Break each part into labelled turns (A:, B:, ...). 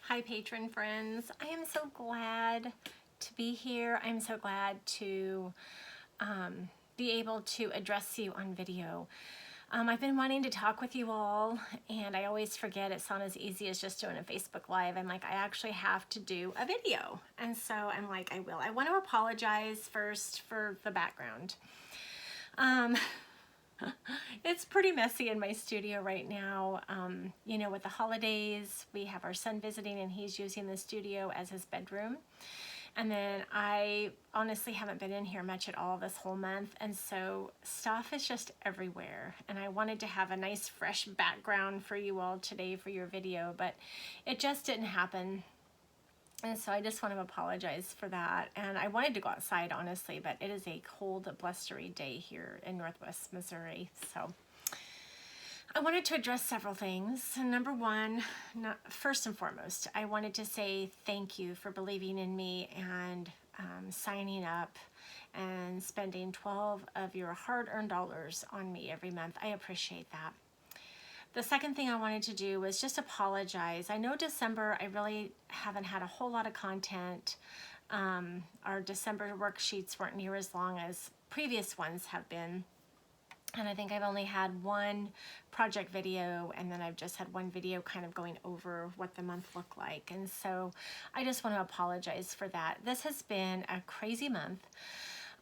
A: Hi patron friends, I am so glad to be here. I'm so glad to be able to address you on video. I've been wanting to talk with you all and I always forget it's not as easy as just doing a Facebook Live. I'm like, I actually have to do a video. And so I'm like, I will. I want to apologize first for the background. It's pretty messy in my studio right now. You know, with the holidays, we have our son visiting and he's using the studio as his bedroom. And then I honestly haven't been in here much at all this whole month. And so stuff is just everywhere. And I wanted to have a nice fresh background for you all today for your video, but it just didn't happen. And so I just want to apologize for that. And I wanted to go outside, honestly, but it is a cold, blustery day here in Northwest Missouri. So I wanted to address several things. Number one, first and foremost, I wanted to say thank you for believing in me and signing up and spending 12 of your hard-earned dollars on me every month. I appreciate that. The second thing I wanted to do was just apologize. I know December, I really haven't had a whole lot of content. Our December worksheets weren't near as long as previous ones have been. And I think I've only had one project video and then I've just had one video kind of going over what the month looked like. And so I just want to apologize for that. This has been a crazy month.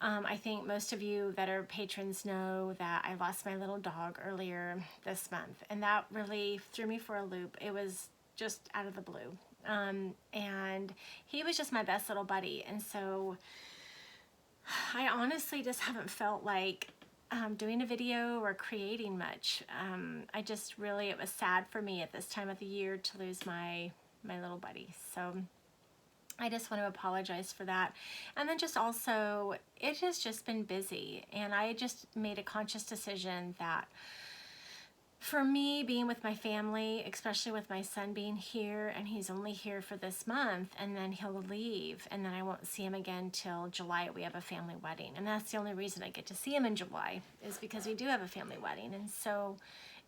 A: I think most of you that are patrons know that I lost my little dog earlier this month, and that really threw me for a loop. It was just out of the blue. And he was just my best little buddy. And so I honestly just haven't felt like doing a video or creating much. I just really, it was sad for me at this time of the year to lose my little buddy. So I just want to apologize for that. And then just also, it has just been busy. And I just made a conscious decision that for me, being with my family, especially with my son being here, and he's only here for this month, and then he'll leave, and then I won't see him again till July. We have a family wedding. And that's the only reason I get to see him in July, is because we do have a family wedding. And so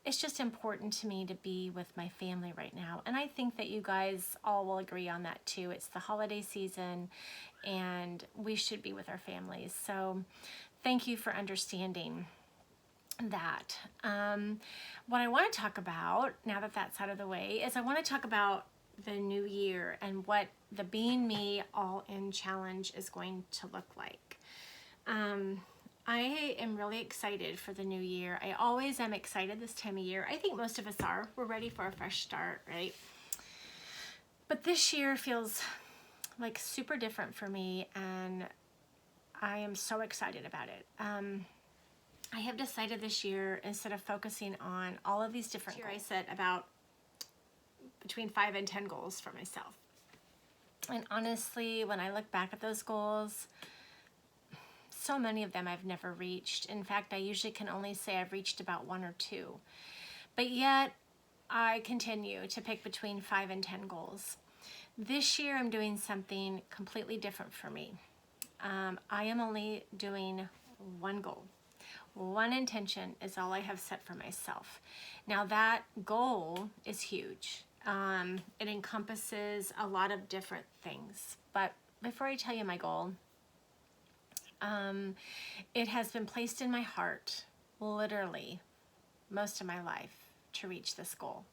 A: it's just important to me to be with my family right now. And I think that you guys all will agree on that too. It's the holiday season and we should be with our families. So thank you for understanding that. What I want to talk about, now that that's out of the way, is I want to talk about the new year and what the Being Me All In Challenge is going to look like. I am really excited for the new year. I always am excited this time of year. I think most of us are. We're ready for a fresh start, right? But this year feels like super different for me, and I am so excited about it. I have decided this year, instead of focusing on all of these different goals, I set about between 5 and 10 goals for myself. And honestly, when I look back at those goals, so many of them I've never reached. In fact, I usually can only say I've reached about 1 or 2. But yet, I continue to pick between 5 and 10 goals. This year, I'm doing something completely different for me. I am only doing one goal. One intention is all I have set for myself. Now, that goal is huge. It encompasses a lot of different things. But before I tell you my goal, it has been placed in my heart, literally, most of my life to reach this goal.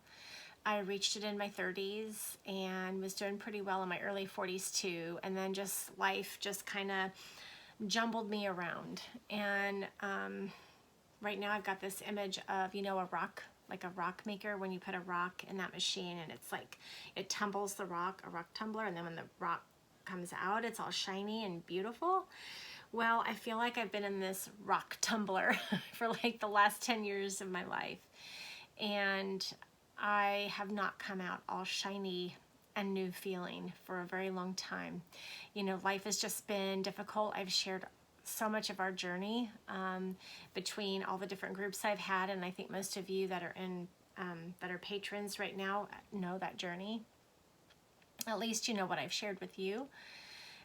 A: I reached it in my 30s and was doing pretty well in my early 40s too. And then just life just kind of jumbled me around. And right now I've got this image of, you know, a rock, like a rock maker, when you put a rock in that machine and it's like, it tumbles the rock, a rock tumbler, and then when the rock comes out, it's all shiny and beautiful. Well, I feel like I've been in this rock tumbler for like the last 10 years of my life. And I have not come out all shiny and new feeling for a very long time. You know, life has just been difficult. I've shared so much of our journey between all the different groups I've had, and I think most of you that are in that are patrons right now know that journey. At least you know what I've shared with you.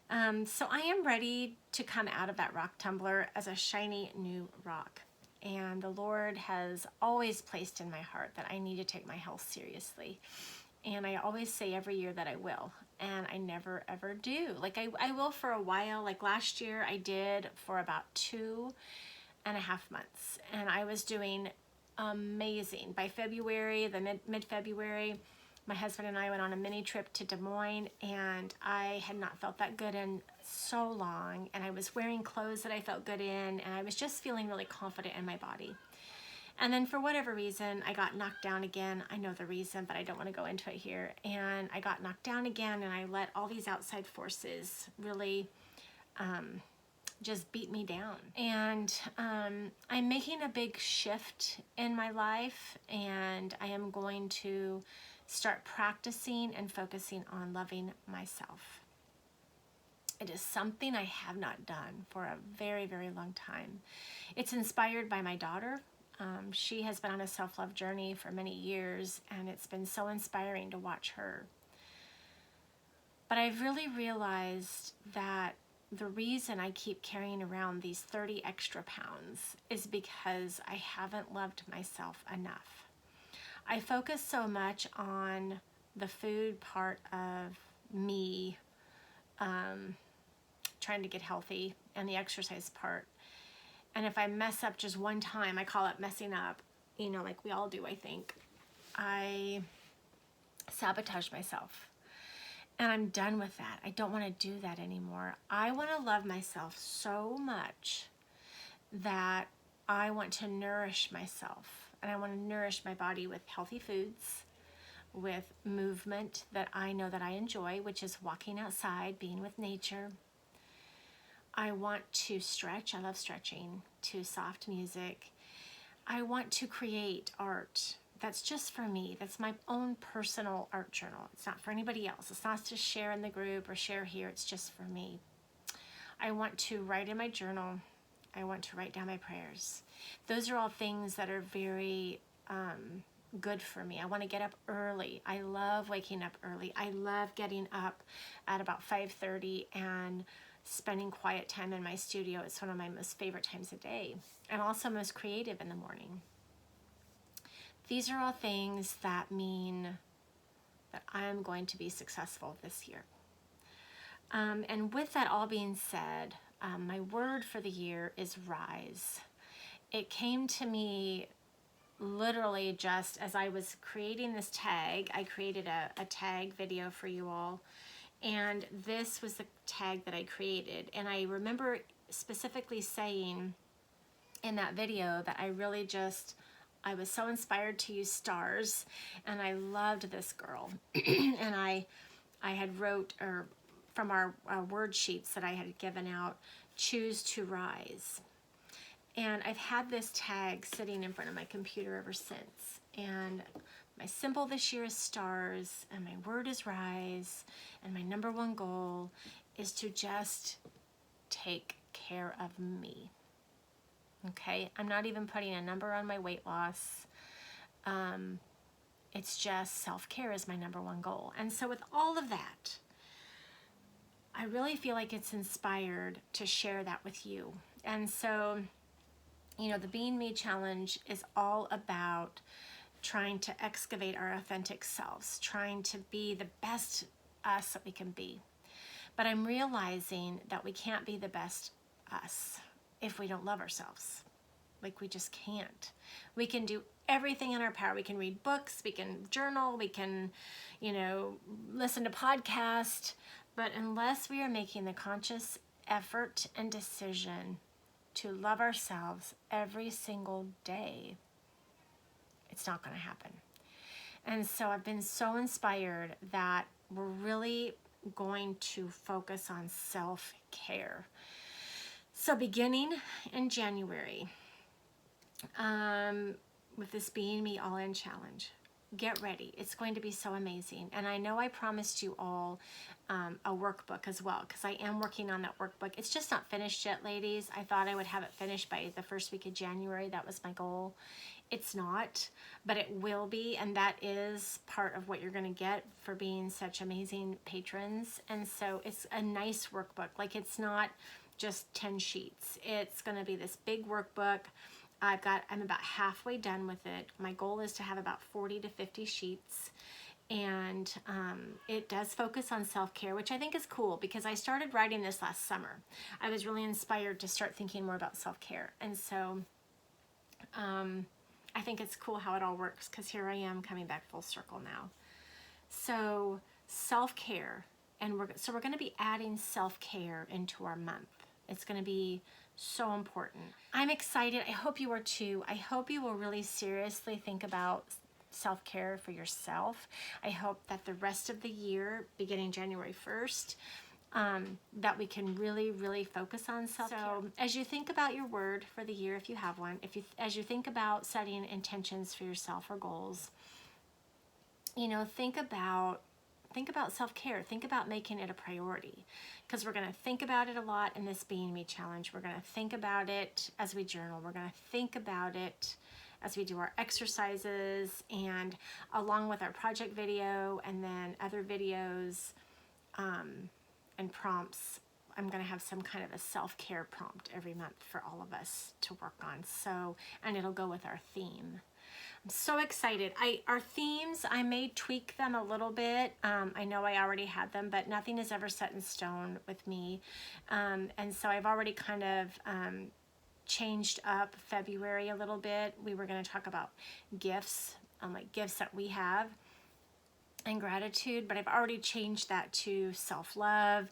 A: So I am ready to come out of that rock tumbler as a shiny new rock. And the Lord has always placed in my heart that I need to take my health seriously. And I always say every year that I will, and I never ever do. Like I will for a while. Like last year I did for about 2.5 months, and I was doing amazing. By February, the mid-February, my husband and I went on a mini trip to Des Moines, and I had not felt that good in so long, and I was wearing clothes that I felt good in, and I was just feeling really confident in my body. And then for whatever reason, I got knocked down again. I know the reason, but I don't want to go into it here. And I got knocked down again, and I let all these outside forces really just beat me down. And I'm making a big shift in my life, and I am going to start practicing and focusing on loving myself. It is something I have not done for a very, very long time. It's inspired by my daughter. She has been on a self-love journey for many years, and it's been so inspiring to watch her. But I've really realized that the reason I keep carrying around these 30 extra pounds is because I haven't loved myself enough. I focus so much on the food part of me trying to get healthy and the exercise part. And if I mess up just one time, I call it messing up, you know, like we all do, I think, I sabotage myself. And I'm done with that. I don't want to do that anymore. I want to love myself so much that I want to nourish myself. And I want to nourish my body with healthy foods, with movement that I know that I enjoy, which is walking outside, being with nature. I want to stretch. I love stretching, to soft music. I want to create art that's just for me. That's my own personal art journal. It's not for anybody else. It's not to share in the group or share here. It's just for me. I want to write in my journal. I want to write down my prayers. Those are all things that are very good for me. I want to get up early. I love waking up early. I love getting up at about 5:30 and spending quiet time in my studio. It's one of my most favorite times of day. I'm also most creative in the morning. These are all things that mean that I'm going to be successful this year. And with that all being said, my word for the year is rise. It came to me literally just as I was creating this tag. I created a tag video for you all, and this was the tag that I created. And I remember specifically saying in that video that I was so inspired to use stars, and I loved this girl. And I had wrote, or from our word sheets that I had given out, choose to rise. And I've had this tag sitting in front of my computer ever since. And my symbol this year is stars, and my word is rise, and my number one goal is to just take care of me. Okay, I'm not even putting a number on my weight loss. It's just self-care is my number one goal. And so with all of that, I really feel like it's inspired to share that with you. And so, you know, the Being Me Challenge is all about trying to excavate our authentic selves, trying to be the best us that we can be. But I'm realizing that we can't be the best us if we don't love ourselves. Like, we just can't. We can do everything in our power. We can read books, we can journal, we can, you know, listen to podcasts, but unless we are making the conscious effort and decision to love ourselves every single day, it's not going to happen. And so I've been so inspired that we're really going to focus on self-care. So beginning in January, with this Being Me All-In Challenge, get ready. It's going to be so amazing. And I know I promised you all a workbook as well, because I am working on that workbook. It's just not finished yet, ladies. I thought I would have it finished by the first week of January. That was my goal. It's not, but it will be, and that is part of what you're going to get for being such amazing patrons. And so it's a nice workbook. Like, it's not just 10 sheets. It's going to be this big workbook. I'm about halfway done with it. My goal is to have about 40 to 50 sheets. And it does focus on self-care, which I think is cool because I started writing this last summer. I was really inspired to start thinking more about self-care. And so I think it's cool how it all works because here I am coming back full circle now. So self-care, and we're going to be adding self-care into our month. It's going to be so important. I'm excited. I hope you are too. I hope you will really seriously think about self-care for yourself. I hope that the rest of the year, beginning January 1st, that we can really focus on self-care. So as you think about your word for the year, if you have one, as you think about setting intentions for yourself or goals, you know, think about self-care. Think about making it a priority, because we're going to think about it a lot in this Being Me challenge. We're going to think about it as we journal. We're going to think about it as we do our exercises, and along with our project video and then other videos and prompts. I'm going to have some kind of a self-care prompt every month for all of us to work on. So, and it'll go with our theme. I'm so excited. Our themes, I may tweak them a little bit. I know I already had them, but nothing is ever set in stone with me. And so I've already kind of changed up February a little bit. We were going to talk about gifts, like gifts that we have, and gratitude, but I've already changed that to self-love.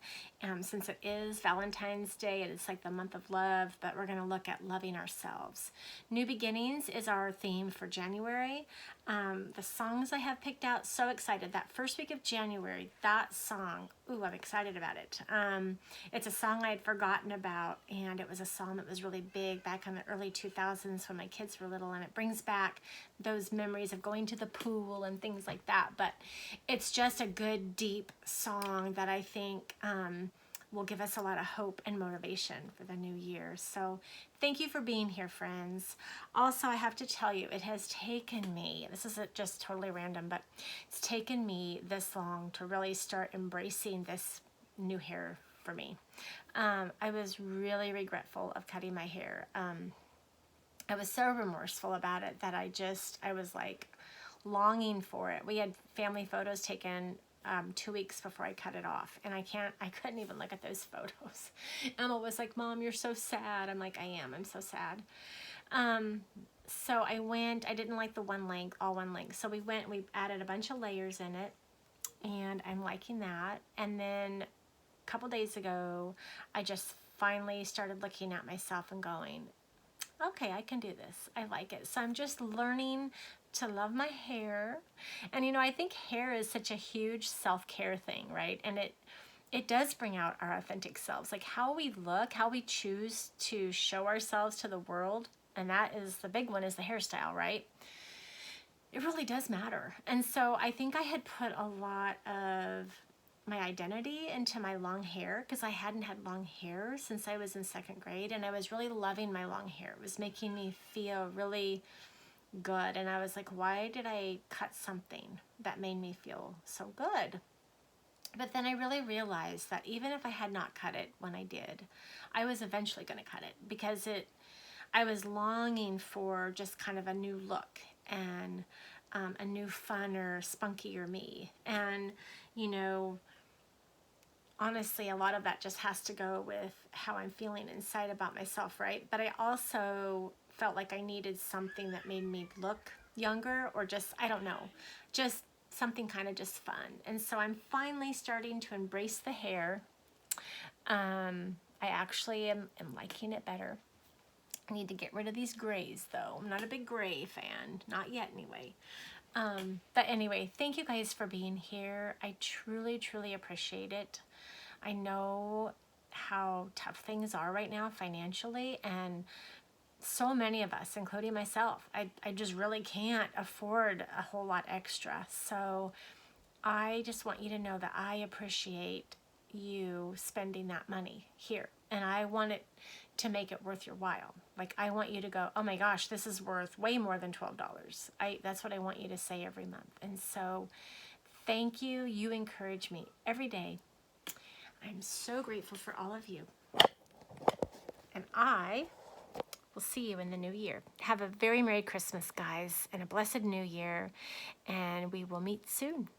A: Since it is Valentine's Day, it's like the month of love, but we're going to look at loving ourselves. New Beginnings is our theme for January. The songs I have picked out, so excited. That first week of January, that song, ooh, I'm excited about it. It's a song I had forgotten about, and it was a song that was really big back in the early 2000s when my kids were little, and it brings back those memories of going to the pool and things like that. But it's just a good, deep song that I think will give us a lot of hope and motivation for the new year. So thank you for being here, friends. Also, I have to tell you, it has taken me, this is just totally random, but it's taken me this long to really start embracing this new hair for me. I was really regretful of cutting my hair. I was so remorseful about it that I was like longing for it. We had family photos taken 2 weeks before I cut it off, and I couldn't even look at those photos. Emma was like, "Mom, you're so sad." I'm like, I'm so sad. So I didn't like the all one length. So we added a bunch of layers in it, and I'm liking that. And then a couple days ago, I just finally started looking at myself and going, okay, I can do this. I like it. So I'm just learning to love my hair. And you know, I think hair is such a huge self-care thing, right? And it does bring out our authentic selves, like how we look, how we choose to show ourselves to the world. And that is the big one, is the hairstyle, right? It really does matter. And so I think I had put a lot of my identity into my long hair, because I hadn't had long hair since I was in 2nd grade, and I was really loving my long hair. It was making me feel really good, and I was like, why did I cut something that made me feel so good? But then I really realized that even if I had not cut it when I did, I was eventually going to cut it, because I was longing for just kind of a new look and a new, funner, spunkier me. And you know, honestly, a lot of that just has to go with how I'm feeling inside about myself, right? But I also felt like I needed something that made me look younger, or just, I don't know, just something kind of just fun. And so I'm finally starting to embrace the hair. I actually am liking it better. I need to get rid of these grays though. I'm not a big gray fan, not yet anyway. But anyway, thank you guys for being here. I truly appreciate it. I know how tough things are right now financially, and so many of us, including myself, I just really can't afford a whole lot extra. So I just want you to know that I appreciate you spending that money here, and I want it to make it worth your while. Like, I want you to go, oh my gosh, this is worth way more than $12. That's what I want you to say every month. And so thank you. You encourage me every day. I'm so grateful for all of you. And I will see you in the new year. Have a very Merry Christmas, guys, and a blessed new year. And we will meet soon.